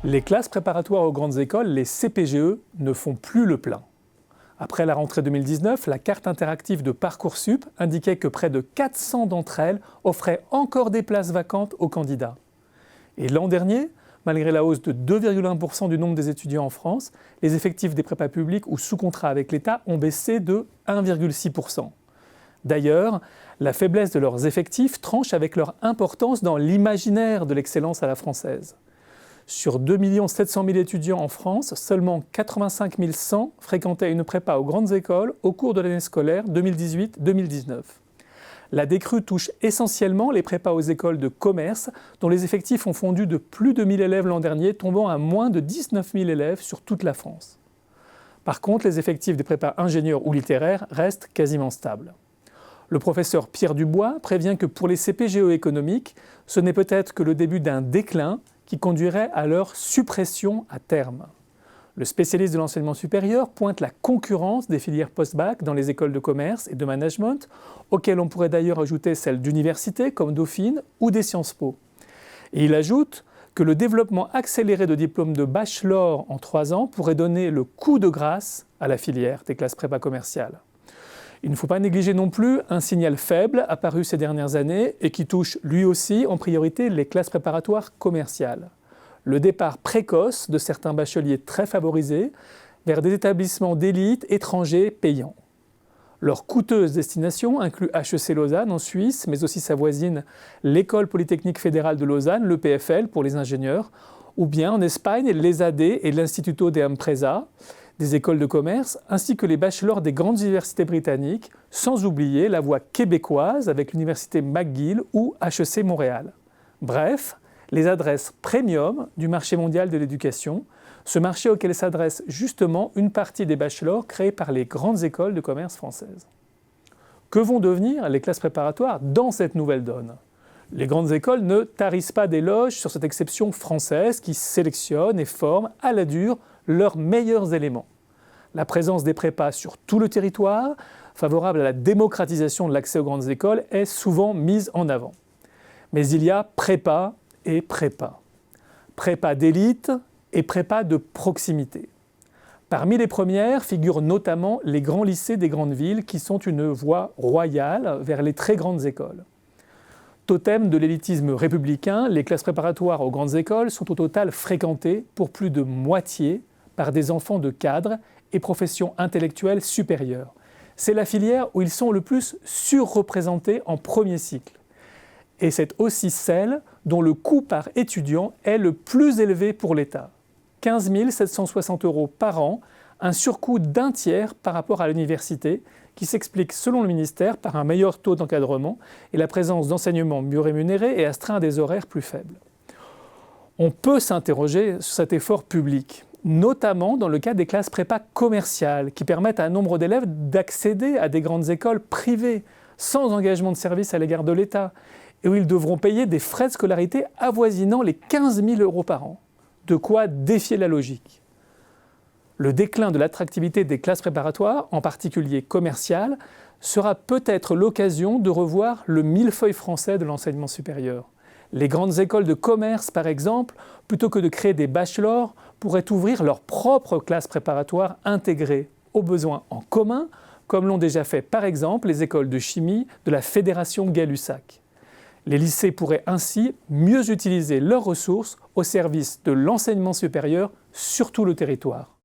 Les classes préparatoires aux grandes écoles, les CPGE, ne font plus le plein. Après la rentrée 2019, la carte interactive de Parcoursup indiquait que près de 400 d'entre elles offraient encore des places vacantes aux candidats. Et l'an dernier, malgré la hausse de 2,1% du nombre des étudiants en France, les effectifs des prépas publics ou sous contrat avec l'État ont baissé de 1,6%. D'ailleurs, la faiblesse de leurs effectifs tranche avec leur importance dans l'imaginaire de l'excellence à la française. Sur 2 700 000 étudiants en France, seulement 85 100 fréquentaient une prépa aux grandes écoles au cours de l'année scolaire 2018-2019. La décrue touche essentiellement les prépas aux écoles de commerce, dont les effectifs ont fondu de plus de 1000 élèves l'an dernier, tombant à moins de 19 000 élèves sur toute la France. Par contre, les effectifs des prépas ingénieurs ou littéraires restent quasiment stables. Le professeur Pierre Dubois prévient que pour les CPGE économiques, ce n'est peut-être que le début d'un déclin qui conduirait à leur suppression à terme. Le spécialiste de l'enseignement supérieur pointe la concurrence des filières post-bac dans les écoles de commerce et de management, auxquelles on pourrait d'ailleurs ajouter celles d'universités comme Dauphine ou des Sciences Po. Et il ajoute que le développement accéléré de diplômes de bachelor en 3 ans pourrait donner le coup de grâce à la filière des classes prépa commerciales. Il ne faut pas négliger non plus un signal faible apparu ces dernières années et qui touche lui aussi en priorité les classes préparatoires commerciales. Le départ précoce de certains bacheliers très favorisés vers des établissements d'élite étrangers payants. Leur coûteuse destination inclut HEC Lausanne en Suisse, mais aussi sa voisine, l'École Polytechnique Fédérale de Lausanne, l'EPFL pour les ingénieurs, ou bien en Espagne, l'ESAD et l'Instituto de Empresa, des écoles de commerce, ainsi que les bachelors des grandes universités britanniques, sans oublier la voie québécoise avec l'université McGill ou HEC Montréal. Bref, les adresses premium du marché mondial de l'éducation, ce marché auquel s'adresse justement une partie des bachelors créés par les grandes écoles de commerce françaises. Que vont devenir les classes préparatoires dans cette nouvelle donne ? Les grandes écoles ne tarissent pas d'éloges sur cette exception française qui sélectionne et forme à la dure leurs meilleurs éléments. La présence des prépas sur tout le territoire, favorable à la démocratisation de l'accès aux grandes écoles, est souvent mise en avant. Mais il y a prépa et prépa. Prépa d'élite et prépa de proximité. Parmi les premières figurent notamment les grands lycées des grandes villes qui sont une voie royale vers les très grandes écoles. Totem de l'élitisme républicain, les classes préparatoires aux grandes écoles sont au total fréquentées pour plus de moitié par des enfants de cadres et professions intellectuelles supérieures. C'est la filière où ils sont le plus surreprésentés en premier cycle. Et c'est aussi celle dont le coût par étudiant est le plus élevé pour l'État. 15 760 € par an, un surcoût d'un tiers par rapport à l'université, qui s'explique selon le ministère par un meilleur taux d'encadrement et la présence d'enseignements mieux rémunérés et astreints à des horaires plus faibles. On peut s'interroger sur cet effort public, notamment dans le cas des classes prépa commerciales, qui permettent à un nombre d'élèves d'accéder à des grandes écoles privées, sans engagement de service à l'égard de l'État, et où ils devront payer des frais de scolarité avoisinant les 15 000 € par an. De quoi défier la logique. Le déclin de l'attractivité des classes préparatoires, en particulier commerciales, sera peut-être l'occasion de revoir le millefeuille français de l'enseignement supérieur. Les grandes écoles de commerce, par exemple, plutôt que de créer des bachelors, pourraient ouvrir leurs propres classes préparatoires intégrées aux besoins en commun, comme l'ont déjà fait par exemple les écoles de chimie de la Fédération Gay-Lussac. Les lycées pourraient ainsi mieux utiliser leurs ressources au service de l'enseignement supérieur sur tout le territoire.